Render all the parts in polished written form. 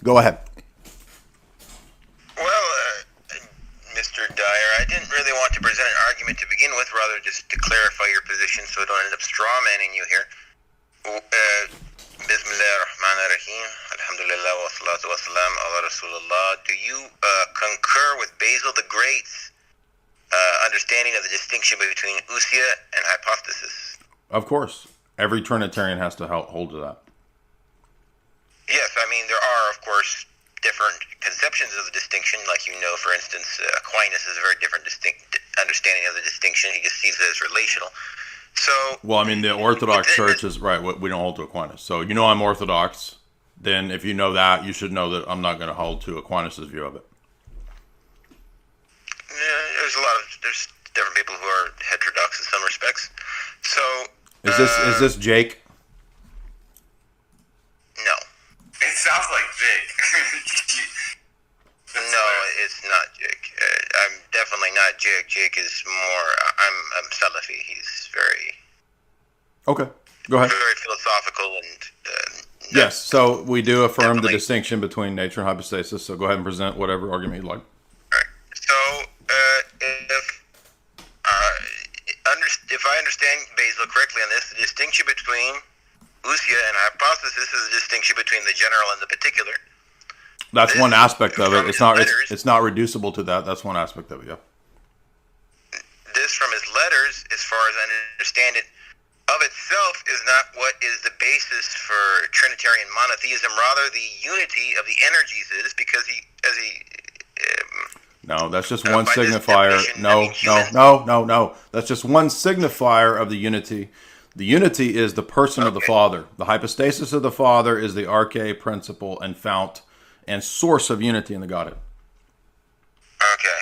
Go ahead. Well, Mr. Dyer, I didn't really want to present an argument to begin with, rather just to clarify your position so I don't end up strawmanning you here. Bismillah ar-Rahman ar-Rahim. Alhamdulillah wa salatu wa salam ala Rasulullah. Do you concur with Basil the Great's understanding of the distinction between ousia and hypostasis? Of course. Every Trinitarian has to hold to that. Yes, I mean, there are, of course, different conceptions of the distinction. Like, for instance, Aquinas has a very different understanding of the distinction. He just sees it as relational. So, well, I mean, the Orthodox Church is right. We don't hold to Aquinas. So, I'm Orthodox. Then, if you know that, you should know that I'm not going to hold to Aquinas' view of it. Yeah, there's different people who are heterodox in some respects. So, is this Jake? No. It sounds like Jake. No, it's not Jake. I'm definitely not Jake. Jake is more. I'm Salafi. He's very. Okay, go ahead. Very philosophical and. Yes, so we do affirm the distinction between nature and hypostasis. So go ahead and present whatever argument you'd like. All right. So if I understand Basil correctly on this, the distinction between ousia and hypostasis is a distinction between the general and the particular. That's one aspect of it. It's not reducible to that. That's one aspect of it, yeah. This, from his letters, as far as I understand it, of itself is not what is the basis for Trinitarian monotheism. Rather, the unity of the energies is, because no, that's just one signifier. No. That's just one signifier of the unity. The unity is the person of the Father. The hypostasis of the Father is the arche, principle, and fount, and source of unity in the Godhead. Okay.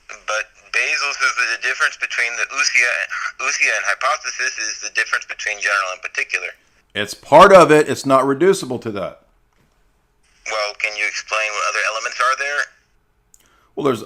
But Basil says that the difference between the ousia and hypostasis is the difference between general and particular. It's part of it. It's not reducible to that. Well, can you explain what other elements are there? Well, there's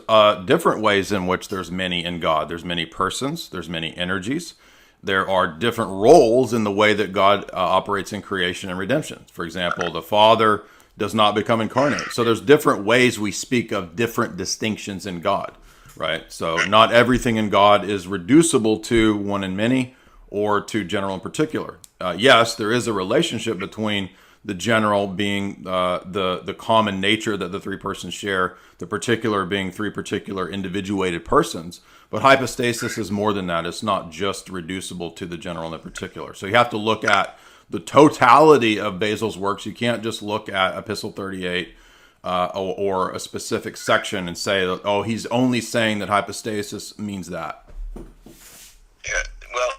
different ways in which there's many in God. There's many persons. There's many energies. There are different roles in the way that God operates in creation and redemption. For example, the Father does not become incarnate. So there's different ways we speak of different distinctions in God, right? So not everything in God is reducible to one and many or to general and particular. Yes, there is a relationship between the general being the common nature that the three persons share, the particular being three particular individuated persons. But hypostasis is more than that. It's not just reducible to the general and the particular. So you have to look at the totality of Basil's works. You can't just look at Epistle 38 or a specific section and say, oh, he's only saying that hypostasis means that. Yeah, well,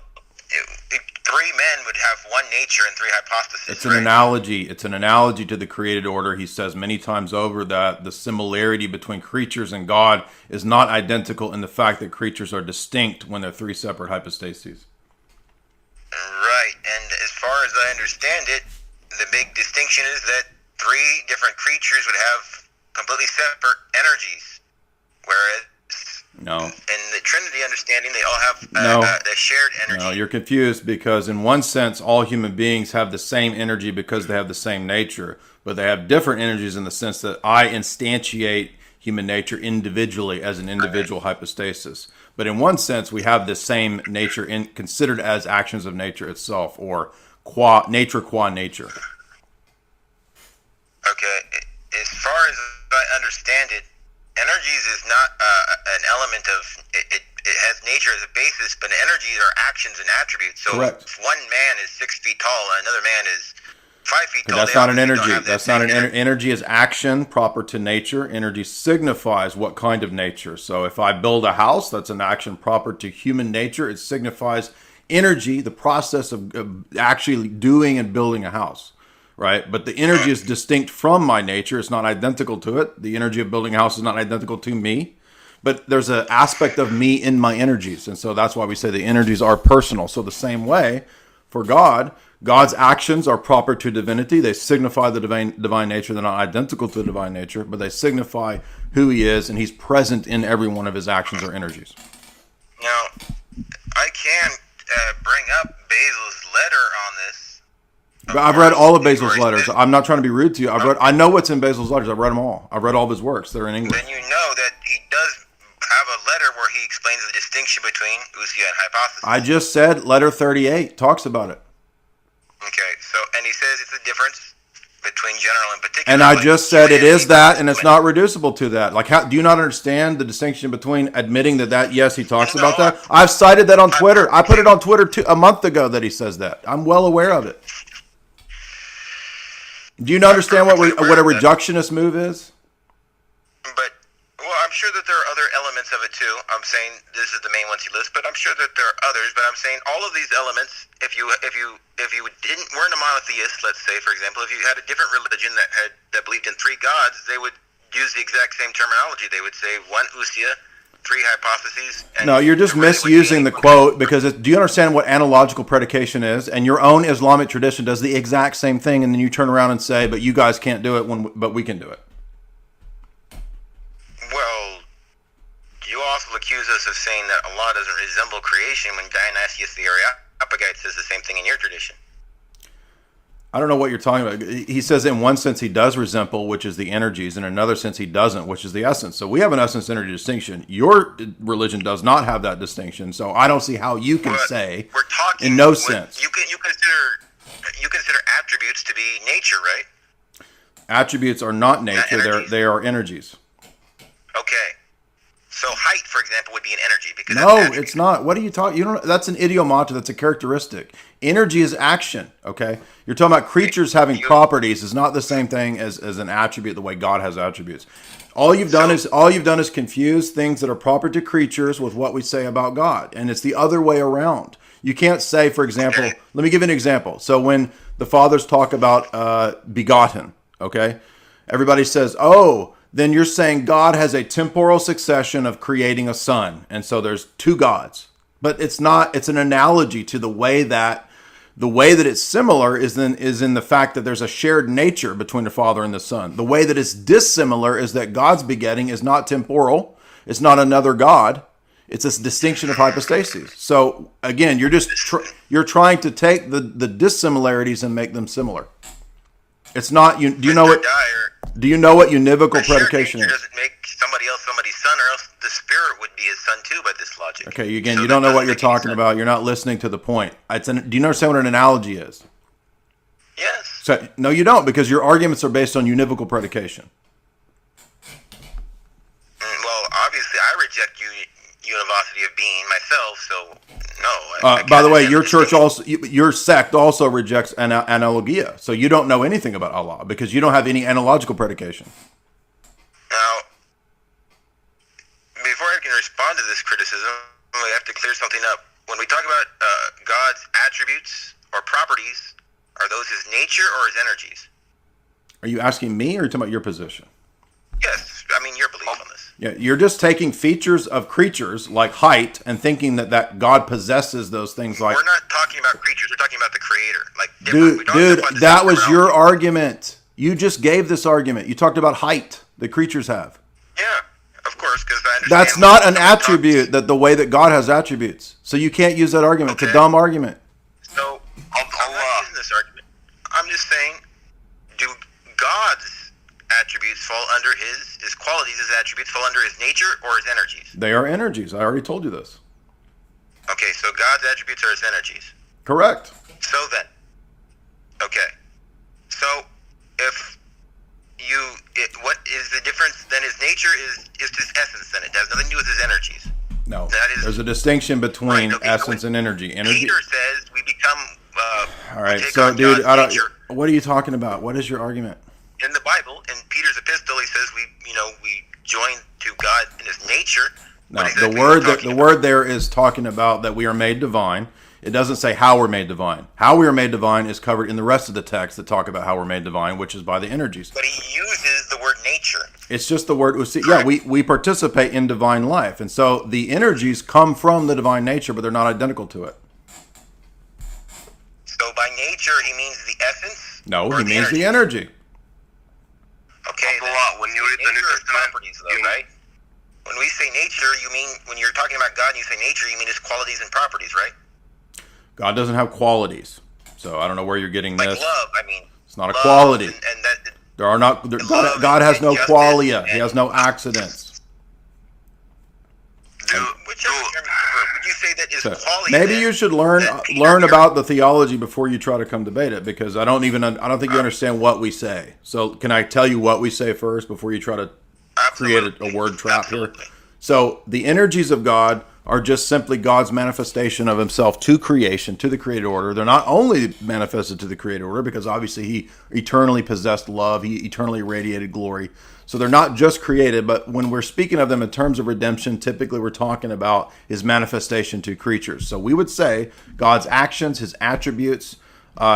three men would have one nature and three hypostases. It's an analogy. It's an analogy to the created order. He says many times over that the similarity between creatures and God is not identical in the fact that creatures are distinct when they're three separate hypostases. Right, and as far as I understand it, the big distinction is that three different creatures would have completely separate energies, whereas in the Trinity understanding, they all have a shared energy. No, you're confused, because in one sense, all human beings have the same energy because they have the same nature, but they have different energies in the sense that I instantiate human nature individually as an individual hypostasis. But in one sense, we have the same nature considered as actions of nature itself, or nature qua nature. Okay, as far as I understand it, energies is not an element of it. It has nature as a basis, but energies are actions and attributes. So correct. If one man is 6 feet tall and another man is 5 feet tall, that's not an energy. That's not an energy. Is action proper to nature. Energy signifies what kind of nature. So if I build a house, that's an action proper to human nature. It signifies energy, the process of actually doing and building a house. Right? But the energy is distinct from my nature. It's not identical to it. The energy of building a house is not identical to me. But there's an aspect of me in my energies. And so that's why we say the energies are personal. So the same way, for God, God's actions are proper to divinity. They signify the divine nature. They're not identical to the divine nature, but they signify who he is, and he's present in every one of his actions or energies. Now, I can bring up Basil's letter on this. But I've read all of Basil's letters. I'm not trying to be rude to you. I know what's in Basil's letters. I've read them all. I've read all of his works. They're in English. Then you know that he does have a letter where he explains the distinction between ousia and hypothesis. I just said letter 38 talks about it. Okay, so, and he says it's a difference between general and particular. And I just said it is that, and it's not reducible to that. Like, how do you not understand the distinction between admitting that yes, he talks about that? I've cited that on Twitter. I put it on Twitter a month ago that he says that. I'm well aware of it. Do you not understand what a reductionist move is? But, well, I'm sure that there are other elements of it too. I'm saying this is the main ones he lists, but I'm sure that there are others. But I'm saying all of these elements, if you weren't a monotheist, let's say, for example, if you had a different religion that believed in three gods, they would use the exact same terminology. They would say one ousia, three hypotheses. No, you're just misusing the quote because do you understand what analogical predication is? And your own Islamic tradition does the exact same thing, and then you turn around and say, "But you guys can't do it but we can do it." Well, you also accuse us of saying that Allah doesn't resemble creation when Dionysius the Areopagite says the same thing in your tradition. I don't know what you're talking about. He says in one sense he does resemble, which is the energies, in another sense he doesn't, which is the essence. So we have an essence-energy distinction. Your religion does not have that distinction. So I don't see how you can say, we're talking, in no sense. You consider attributes to be nature, right? Attributes are not nature. They are energies. Okay. So height, for example, would be an energy because no, it's not. What are you talking? You don't. That's an idiomata. That's a characteristic. Energy is action. Okay, you're talking about creatures having properties is not the same thing as an attribute. The way God has attributes. All you've done is confuse things that are proper to creatures with what we say about God, and it's the other way around. You can't say, for example, let me give you an example. So when the fathers talk about begotten, okay, everybody says, oh. Then you're saying God has a temporal succession of creating a son. And so there's two gods. But it's not, it's an analogy to the way that it's similar is in the fact that there's a shared nature between the Father and the Son. The way that it's dissimilar is that God's begetting is not temporal. It's not another God. It's a distinction of hypostases. So again, you're just you're trying to take the dissimilarities and make them similar. It's not. Do you know what? Do you know what univocal predication is? Doesn't make somebody else somebody's son, or else the spirit would be his son too by this logic. Okay, again, so you don't know what you're talking about. You're not listening to the point. Do you understand what an analogy is? Yes. So no, you don't, because your arguments are based on univocal predication. Well, obviously, I reject univocity of being myself, so no. By the way, your church also, your sect also rejects analogia. So you don't know anything about Allah because you don't have any analogical predication. Now, before I can respond to this criticism, we have to clear something up. When we talk about God's attributes or properties, are those his nature or his energies? Are you asking me, or are you talking about your position? Yes, I mean your belief on this. Yeah, you're just taking features of creatures like height and thinking that God possesses those things. Like, we're not talking about creatures; we're talking about the Creator. Like, dude, that was your argument. You just gave this argument. You talked about height that creatures have. Yeah, of course, because I understand. That's not an attribute that the way that God has attributes. So you can't use that argument. Okay. It's a dumb argument. So I'm not using this argument. I'm just saying, do God's attributes fall under his qualities, his attributes fall under his nature or his energies? They are energies. I already told you this. Okay, so God's attributes are his energies. Correct. So then, okay. So what is the difference then? His nature is his essence then. It has nothing to do with his energies. No. There's a distinction between essence and energy. Peter says we become all right. So dude, what are you talking about? What is your argument? In the Bible, in Peter's epistle, he says we join to God in his nature. No, the word there is talking about that we are made divine. It doesn't say how we're made divine. How we are made divine is covered in the rest of the text that talk about how we're made divine, which is by the energies. But he uses the word nature. It's just the word. Yeah, we participate in divine life, and so the energies come from the divine nature, but they're not identical to it. So by nature, he means the essence? No, he means the energy. Okay, when you read the New Testament, properties, though, right? When we say nature, you mean, when you're talking about God and you say nature, you mean his qualities and properties, right? God doesn't have qualities. So I don't know where you're getting Like this. love, I mean. It's not a love quality. And that, There are not. love God has and no justice qualia. He and- has no accidents. Whichever term you prefer, would you say that is quality? Maybe then? you should learn That Peter learn here- about the theology before you try to come debate it, because I don't think you understand what we say. So can I tell you what we say first before you try to create Absolutely. a word trap Absolutely. here? So the energies of God are just simply God's manifestation of himself to creation, to the created order. They're not only manifested to the created order, because obviously he eternally possessed love, he eternally radiated glory. So they're not just created, but when we're speaking of them in terms of redemption, typically we're talking about his manifestation to creatures. So we would say God's actions, his attributes,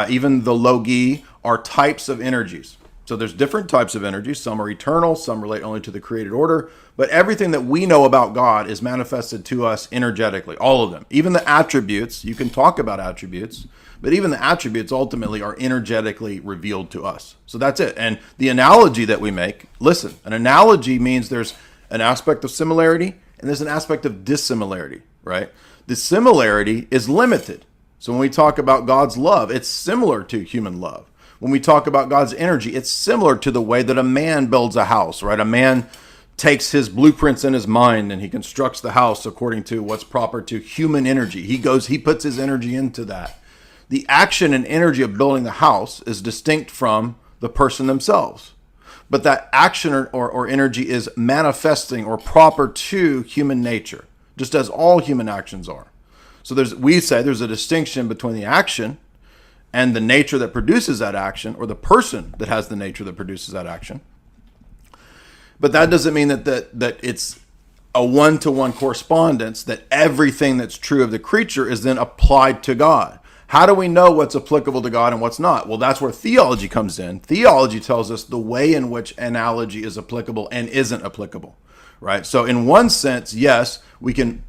even the logi, are types of energies. So there's different types of energies. Some are eternal, some relate only to the created order. But everything that we know about God is manifested to us energetically, all of them. Even the attributes, you can talk about attributes, but even the attributes ultimately are energetically revealed to us. So that's it. And the analogy that we make, listen, an analogy means there's an aspect of similarity and there's an aspect of dissimilarity, right? The similarity is limited. So when we talk about God's love, it's similar to human love. When we talk about God's energy, it's similar to the way that a man builds a house, right? A man takes his blueprints in his mind and he constructs the house according to what's proper to human energy. He puts his energy into that. The action and energy of building the house is distinct from the person themselves. But that action or energy is manifesting or proper to human nature, just as all human actions are. So we say there's a distinction between the action and the nature that produces that action, or the person that has the nature that produces that action. But that doesn't mean that it's a one-to-one correspondence, that everything that's true of the creature is then applied to God. How do we know what's applicable to God and what's not? Well, that's where theology comes in. Theology tells us the way in which analogy is applicable and isn't applicable, right? So in one sense, yes, we can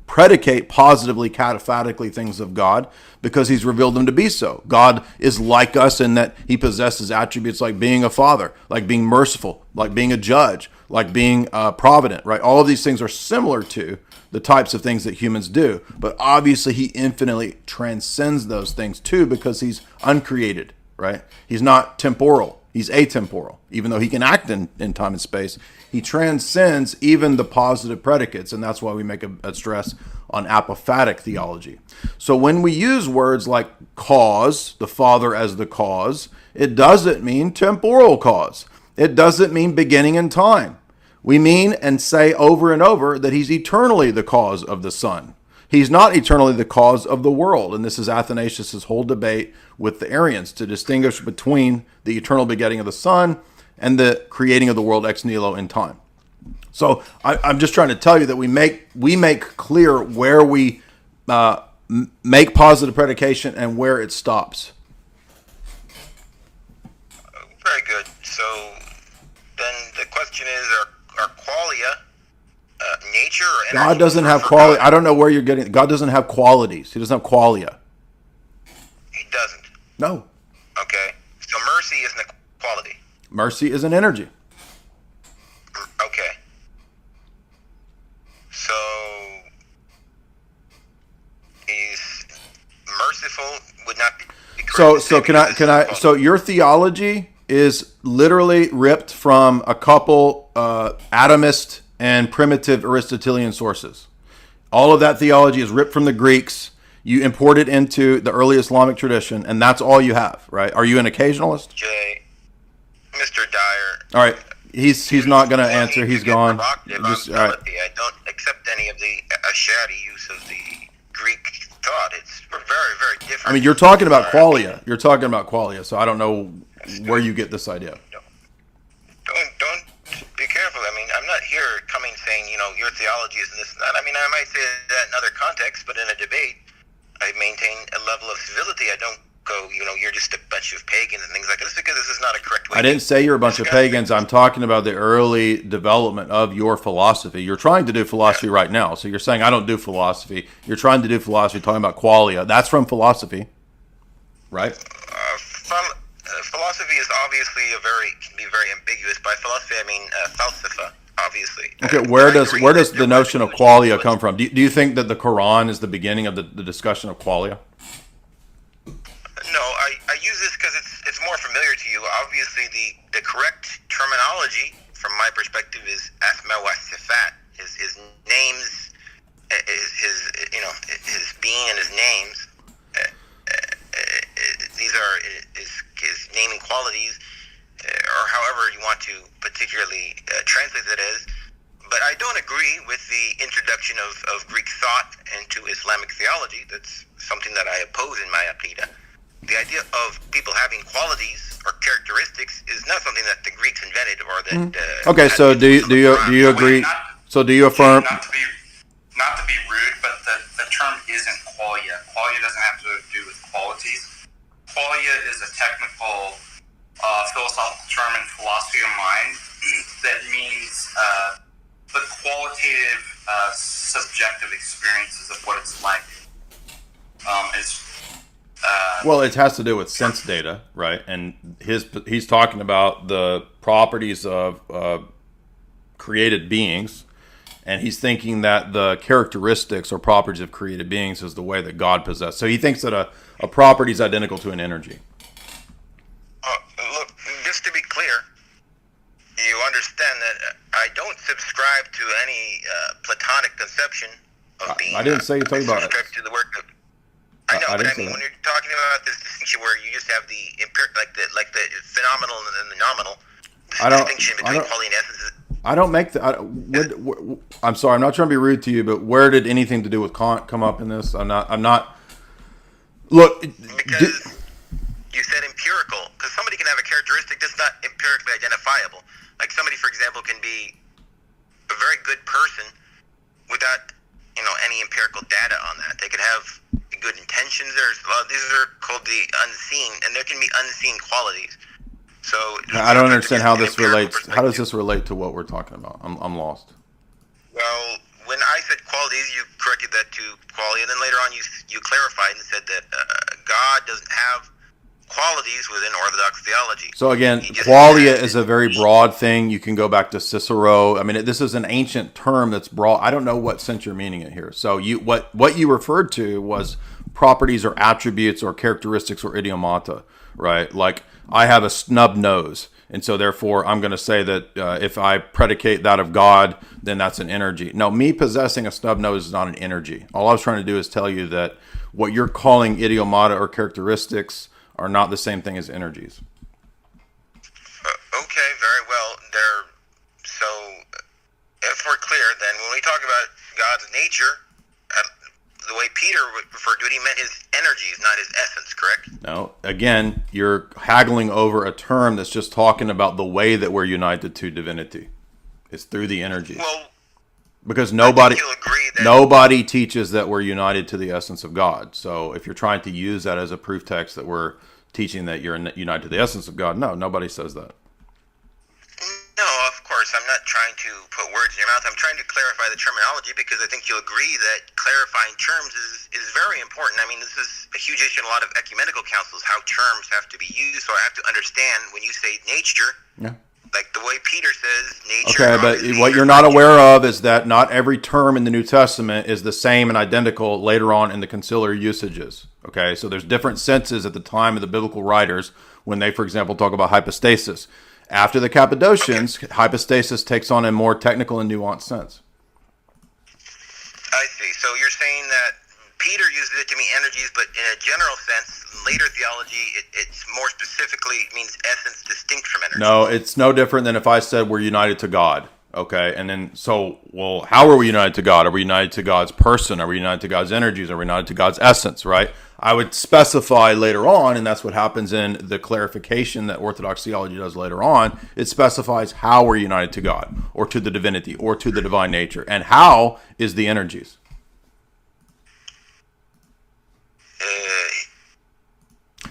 predicate positively, cataphatically things of God because he's revealed them to be so. God is like us in that he possesses attributes like being a father, like being merciful, like being a judge, like being provident, right? All of these things are similar to the types of things that humans do. But obviously he infinitely transcends those things too, because he's uncreated, right? He's not temporal. He's atemporal. Even though he can act in time and space, he transcends even the positive predicates. And that's why we make a stress on apophatic theology. So when we use words like cause, the Father as the cause, it doesn't mean temporal cause. It doesn't mean beginning in time. We mean and say over and over that he's eternally the cause of the Son. He's not eternally the cause of the world. And this is Athanasius' whole debate with the Arians, to distinguish between the eternal begetting of the Son and the creating of the world ex nihilo in time. So I'm just trying to tell you that we make clear where we make positive predication and where it stops. Very good. So then the question is, are qualia nature or energy? God doesn't have for quality. God? I don't know where you're getting. God doesn't have qualities. He doesn't have qualia. He doesn't. No. Okay. So mercy isn't a quality. Mercy is an energy. Okay. So he's merciful would not be correct So to say can because it's a so your theology is literally ripped from a couple atomist and primitive Aristotelian sources. All of that theology is ripped from the Greeks. You import it into the early Islamic tradition, and that's all you have, right? Are you an occasionalist? Mr. Dyer. All right. He's not going to answer. He's gone. Just, all right. I don't accept any of the Ashari use of the Greek thought. It's very, very different. I mean, you're talking about qualia. You're talking about qualia, so I don't know where you get this idea. Don't be careful. I mean, I'm not here coming saying, your theology is this and that. I mean, I might say that in other contexts, but in a debate, I maintain a level of civility. I don't go, you're just a bunch of pagans and things like this, because this is not a correct way. I didn't say you're a bunch of pagans. I'm talking about the early development of your philosophy. You're trying to do philosophy right now. So you're saying I don't do philosophy. You're trying to do philosophy, talking about qualia. That's from philosophy, right? Philosophy is obviously can be very ambiguous. By philosophy, I mean falsafa, obviously. Okay, where does the notion of qualia come from? Do you think that the Quran is the beginning of the discussion of qualia? No, actually the correct terminology from my perspective is asma wa sifat. His names, his being and his names. These are his naming qualities, or however you want to particularly translate that as. But I don't agree with the introduction of Greek thought into Islamic theology. That's something that I oppose in my aqidah. The idea of people having qualities or characteristics is not something that the Greeks invented, or that. Okay, so do you agree? So do you affirm? Not to be rude, but the term isn't qualia. Qualia doesn't have to do with qualities. Qualia is a technical philosophical term in philosophy of mind that means the qualitative, subjective experiences of what it's like. Well, it has to do with sense data, right? And he's talking about the properties of created beings, and he's thinking that the characteristics or properties of created beings is the way that God possesses. So he thinks that a property is identical to an energy. Look, just to be clear, you understand that I don't subscribe to any Platonic conception of being. I didn't say you're talking about it. To the work of. I know, but I mean, when you're talking about this distinction where you just have the phenomenal and the nominal, distinction between quality and essence. I don't make the. I'm sorry, I'm not trying to be rude to you, but where did anything to do with Kant come up in this? I'm not. Look, because you said empirical, because somebody can have a characteristic that's not empirically identifiable. Like somebody, for example, can be a very good person without any empirical data on that. They could have good intentions. These are called the unseen, and there can be unseen qualities. So I don't understand how this relates. How does this relate to what we're talking about? I'm lost. Well, when I said qualities, you corrected that to quality, and then later on you clarified and said that God doesn't have qualities within Orthodox theology. So again, qualia is a very broad thing. You can go back to Cicero. I mean, this is an ancient term that's broad. I don't know what sense you're meaning it here. So what you referred to was properties or attributes or characteristics or idiomata, right? Like I have a snub nose, and so therefore I'm going to say that if I predicate that of God, then that's an energy. No, me possessing a snub nose is not an energy. All I was trying to do is tell you that what you're calling idiomata or characteristics are not the same thing as energies. Okay, very well. So if we're clear, then when we talk about God's nature, the way Peter referred to it, he meant his energies, not his essence, correct? No. Again, you're haggling over a term that's just talking about the way that we're united to divinity. It's through the energies. Well, because nobody teaches that we're united to the essence of God. So if you're trying to use that as a proof text that we're teaching that you're united to the essence of God, no, nobody says that. No, of course. I'm not trying to put words in your mouth. I'm trying to clarify the terminology because I think you'll agree that clarifying terms is very important. I mean, this is a huge issue in a lot of ecumenical councils, how terms have to be used. So I have to understand when you say nature, like the way Peter says nature. Okay, but what you're not aware of is that not every term in the New Testament is the same and identical later on in the conciliar usages. Okay, so there's different senses at the time of the biblical writers when they, for example, talk about hypostasis. After the Cappadocians, hypostasis takes on a more technical and nuanced sense. I see. So you're saying that Peter uses it to mean energies, but in a general sense, later theology, it's more specifically means essence distinct from energy. No, it's no different than if I said we're united to God. Okay, and then well, how are we united to God? Are we united to God's person? Are we united to God's energies? Are we united to God's essence, right? I would specify later on, and that's what happens in the clarification that Orthodox theology does later on. It specifies how we're united to God, or to the divinity, or to the divine nature, and how is the energies.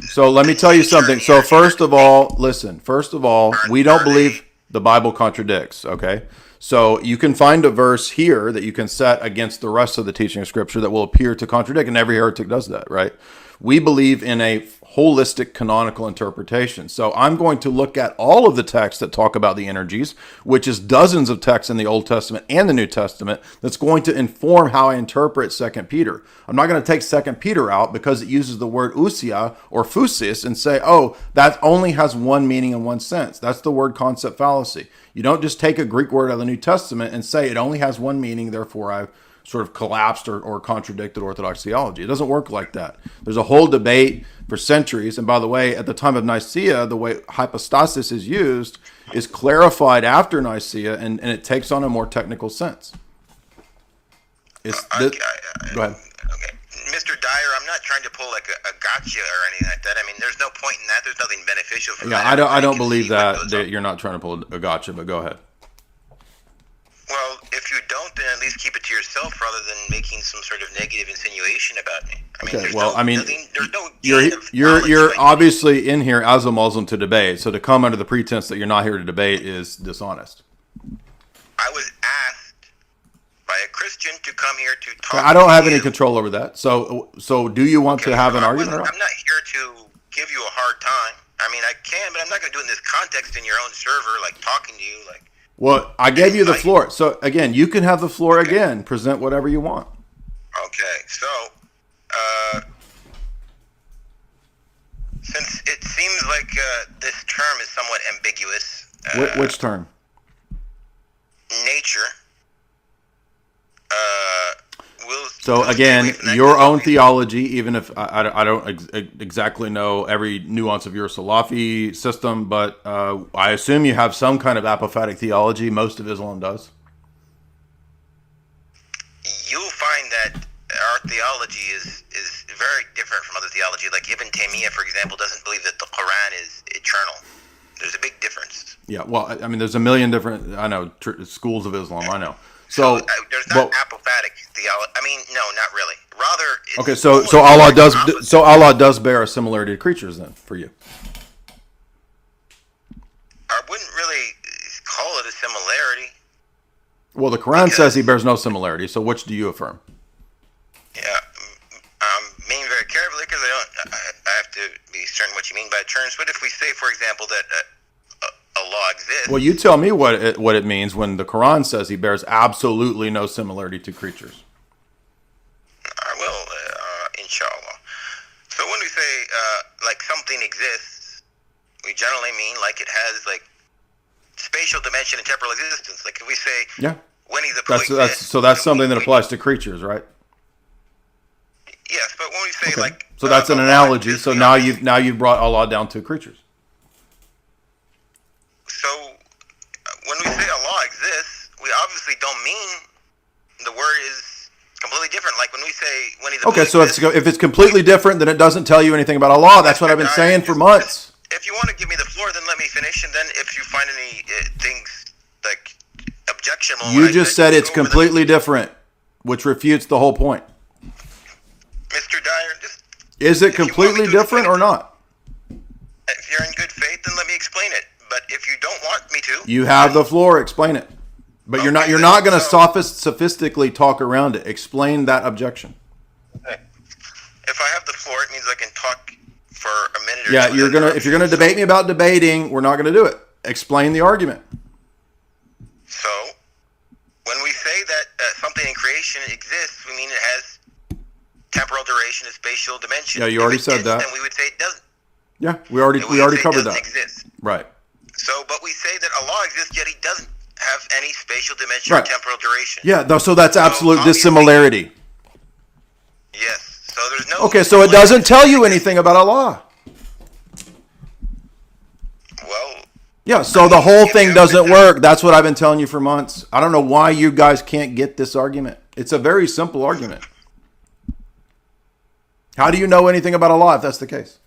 So let me tell you something. So first of all, listen. First of all, we don't believe the Bible contradicts, okay? So you can find a verse here that you can set against the rest of the teaching of Scripture that will appear to contradict, and every heretic does that, right? We believe in a holistic canonical interpretation. So I'm going to look at all of the texts that talk about the energies, which is dozens of texts in the Old Testament and the New Testament, that's going to inform how I interpret 2 Peter. I'm not going to take 2 Peter out because it uses the word ousia or phusis and say, oh, that only has one meaning in one sense. That's the word concept fallacy. You don't just take a Greek word out of the New Testament and say it only has one meaning, therefore I've sort of collapsed or contradicted Orthodox theology. It doesn't work like that. There's a whole debate for centuries. And by the way, at the time of Nicaea, the way hypostasis is used is clarified after Nicaea, and it takes on a more technical sense. Go ahead. Okay. Mr. Dyer, I'm not trying to pull like a gotcha or anything like that. I mean, there's no point in that. There's nothing beneficial from that. I don't believe that you're not trying to pull a gotcha, but go ahead. Well, if you don't, then at least keep it to yourself rather than making some sort of negative insinuation about me. You're obviously in here as a Muslim to debate, so to come under the pretense that you're not here to debate is dishonest. I was asked by a Christian to come here to talk. I don't have any control over that. So do you want to have an argument? I'm not here to give you a hard time. I mean, I can, but I'm not going to do it in this context in your own server, like talking to you, like. Well, I gave you the floor. So, again, you can have the floor again. Present whatever you want. Okay. So, since it seems like this term is somewhat ambiguous. Which term? Nature. So, again, your own theology, even if I don't exactly know every nuance of your Salafi system, but I assume you have some kind of apophatic theology. Most of Islam does. You'll find that our theology is very different from other theology. Like Ibn Taymiyyah, for example, doesn't believe that the Quran is eternal. There's a big difference. Yeah, well, I mean, there's a million different, schools of Islam, I know. So there's not apophatic theology. I mean, no, not really. Rather, okay. So Allah does bear a similarity to creatures, then, for you. I wouldn't really call it a similarity. Well, the Quran says he bears no similarity. So which do you affirm? Yeah, I'm being very careful because I have to be certain what you mean by terms. But if we say, for example, that Allah exists. Well, you tell me what it means when the Quran says he bears absolutely no similarity to creatures. I will, inshallah. So when we say like something exists, we generally mean like it has like spatial dimension and temporal existence. Like if we say Winnie the Pooh exists, so that's something that applies to creatures, right? Yes, but when we say like so that's an analogy. So now you've brought Allah down to creatures. So, when we say Allah exists, we obviously don't mean the word is completely different. Like when we say Winnie the Pooh exists, so if it's completely different, then it doesn't tell you anything about Allah. That's what I've been saying for months. If you want to give me the floor, then let me finish, and then if you find any things like objectionable, you just said it's completely different, which refutes the whole point. Mr. Dyer, is it completely different or not? If you're in good faith, then let me explain it. But if you don't want me to, you have the floor. Explain it. But you're not going to sophistically talk around it. Explain that objection. Okay. If I have the floor, it means I can talk for a minute or two. If you're gonna debate me about debating, we're not gonna do it. Explain the argument. So, when we say that something in creation exists, we mean it has temporal duration and spatial dimension. Yeah, you already said that. And we would say it doesn't. Yeah, we already covered that. Exist. Right. So, but we say that Allah exists, yet He doesn't have any spatial dimension or temporal duration. Yeah, so that's absolute dissimilarity. Yes. So there's no. Okay, so it doesn't tell you anything about Allah. Well. Yeah, so the whole thing doesn't work. That's what I've been telling you for months. I don't know why you guys can't get this argument. It's a very simple argument. How do you know anything about Allah if that's the case?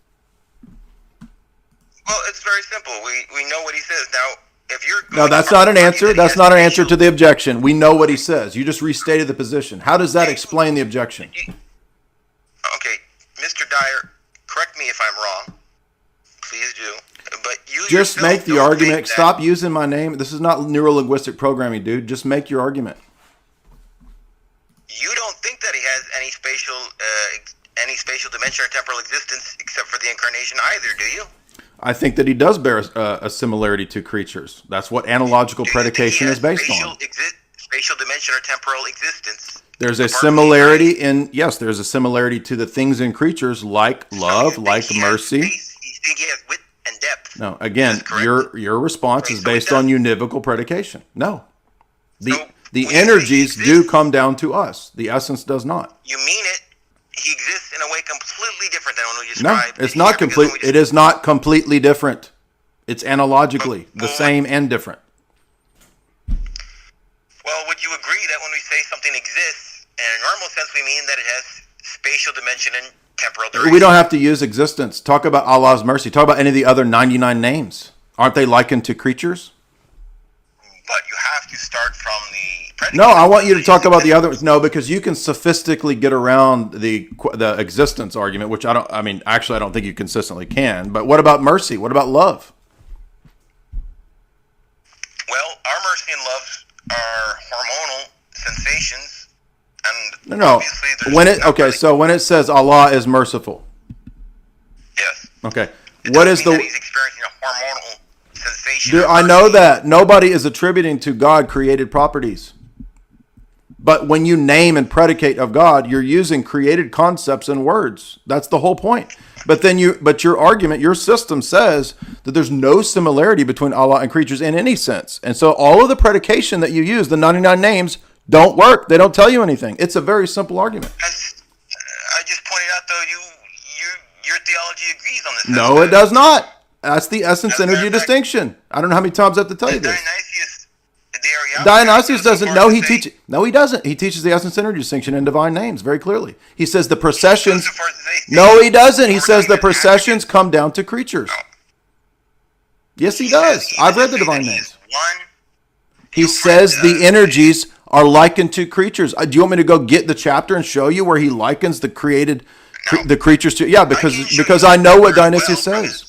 Well, it's very simple. We know what He says. Now, if you're no, that's not an answer. That's not an answer to the objection. We know what He says. You just restated the position. How does that explain the objection? Okay, Mr. Dyer, correct me if I'm wrong. Please do. But you just make the argument. Stop using my name. This is not neurolinguistic programming, dude. Just make your argument. You don't think that He has any spatial any spatial dimension or temporal existence except for the incarnation either, do you? I think that he does bear a similarity to creatures. That's what analogical predication is based on. Spatial dimension or temporal existence. There's a similarity there's a similarity to the things in creatures like love, like mercy. You think he has width and depth? No, again, your response is based on univocal predication. No. The energies do come down to us. The essence does not. You mean it? He exists in a way completely different than when we describe. No, it's not complete. It is not completely different. It's analogically the same and different. Well, would you agree that when we say something exists, in a normal sense, we mean that it has spatial dimension and temporal duration? We don't have to use existence. Talk about Allah's mercy. Talk about any of the other 99 names. Aren't they likened to creatures? But you have to start from the predicate. No, I want you to talk about the other. No, because you can sophistically get around the existence argument, which I don't think you consistently can. But what about mercy? What about love? Well, our mercy and love are hormonal sensations, and No. When it says Allah is merciful. Yes. Okay. What is the? He's experiencing a hormonal sensation. I know that nobody is attributing to God created properties. But when you name and predicate of God, you're using created concepts and words. That's the whole point. But your argument, your system says that there's no similarity between Allah and creatures in any sense. And so all of the predication that you use, the 99 names, don't work. They don't tell you anything. It's a very simple argument. I just pointed out, though, your theology agrees on this. No, it does not. That's the essence energy distinction. I don't know how many times I have to tell you this. Dionysius doesn't know. He teaches. No, he doesn't. He teaches the essence energy distinction in divine names very clearly. He says the processions. No, he doesn't. He says the processions come down to creatures. Yes, he does. I've read the divine names. He says the energies are likened to creatures. Do you want me to go get the chapter and show you where he likens the creatures to? Yeah, because I know what Dionysius says.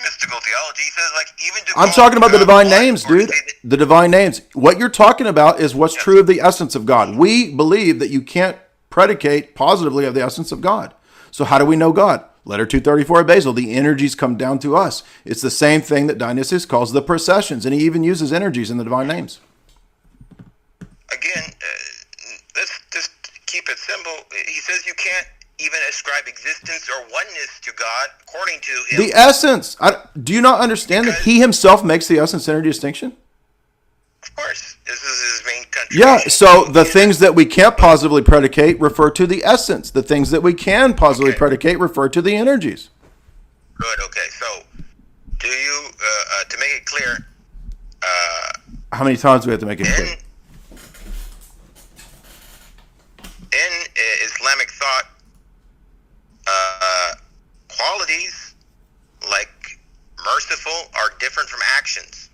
Mystical theology says, even I'm talking about the divine names, dude. The divine names. What you're talking about is what's true of the essence of God. We believe that you can't predicate positively of the essence of God. So how do we know God? Letter 234 of Basil. The energies come down to us. It's the same thing that Dionysius calls the processions, and he even uses energies in the divine names. Again, let's just keep it simple. He says you can't even ascribe existence or oneness to God according to him. The essence. Do you not understand that he himself makes the essence energy distinction? Of course. This is his main contribution. Yeah, so the things that we can't positively predicate refer to the essence. The things that we can positively predicate refer to the energies. Good, okay. So, do you, to make it clear... how many times do we have to make it clear? In Islamic thought, qualities like merciful are different from actions.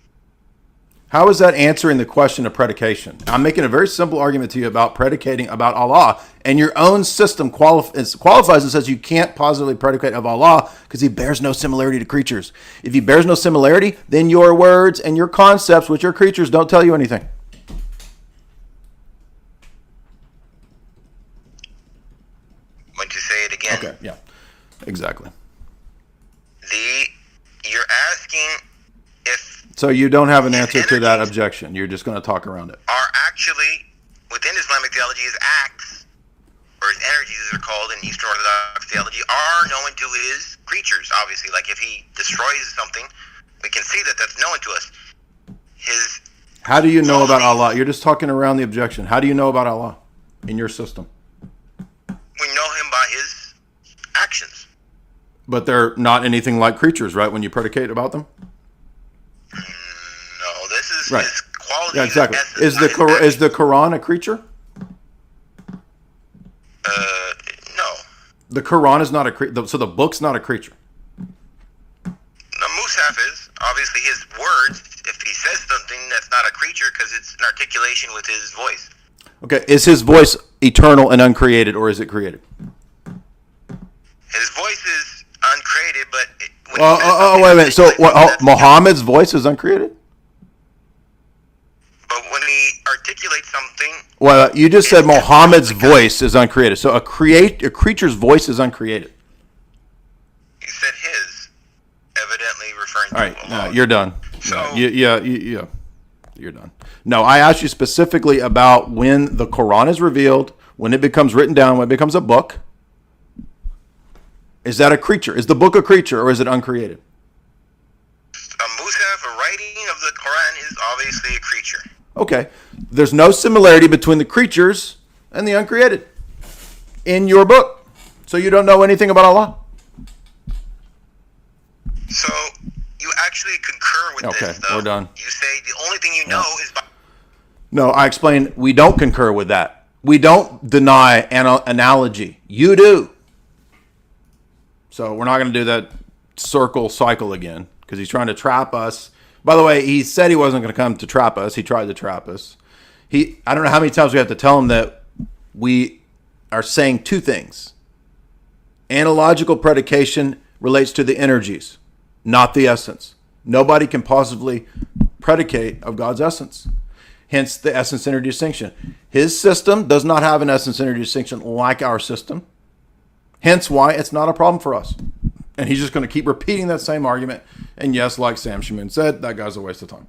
How is that answering the question of predication? I'm making a very simple argument to you about predicating about Allah, and your own system qualifies and says you can't positively predicate of Allah because he bears no similarity to creatures. If he bears no similarity, then your words and your concepts, which are creatures, don't tell you anything. Why don't you say it again? Okay, yeah, exactly. You're asking if... So you don't have an answer to that objection. You're just going to talk around it. Are actually, within Islamic theology, his acts, or his energies as they're called in Eastern Orthodox theology, are known to his creatures, obviously. Like if he destroys something, we can see that that's known to us. How do you know about Allah? You're just talking around the objection. How do you know about Allah in your system? We know him by his actions. But they're not anything like creatures, right, when you predicate about them? No, this is right. His quality. Yeah, exactly. Is the Quran a creature? No. The Quran is not a creature. So the book's not a creature. The Musaf is. Obviously, his words, if he says something, that's not a creature because it's an articulation with his voice. Okay, is his voice eternal and uncreated, or is it created? His voice is uncreated, but... wait a minute. So Muhammad's voice is uncreated? But when he articulates articulate something. Well, you just said Muhammad's voice is uncreated. So a creature's voice is uncreated. You said his, evidently referring All right, to no, Allah. you're done. So- No, you're done. No, I asked you specifically about when the Quran is revealed, when it becomes written down, when it becomes a book. Is that a creature? Is the book a creature, or is it uncreated? A Musaf, a writing of the Quran, is obviously a creature. Okay. There's no similarity between the creatures and the uncreated in your book. So you don't know anything about Allah. So you actually concur with Okay, this, though. we're done. You say the only thing you know is by No, I explained we don't concur with that. We don't deny analogy. You do. So we're not going to do that cycle again because he's trying to trap us. By the way, he said he wasn't going to come to trap us. He tried to trap us. I don't know how many times we have to tell him that we are saying two things. Analogical predication relates to the energies, not the essence. Nobody can possibly predicate of God's essence. Hence the essence energy distinction. His system does not have an essence energy distinction like our system. Hence why it's not a problem for us. And he's just going to keep repeating that same argument. And yes, like Sam Shamoon said, that guy's a waste of time.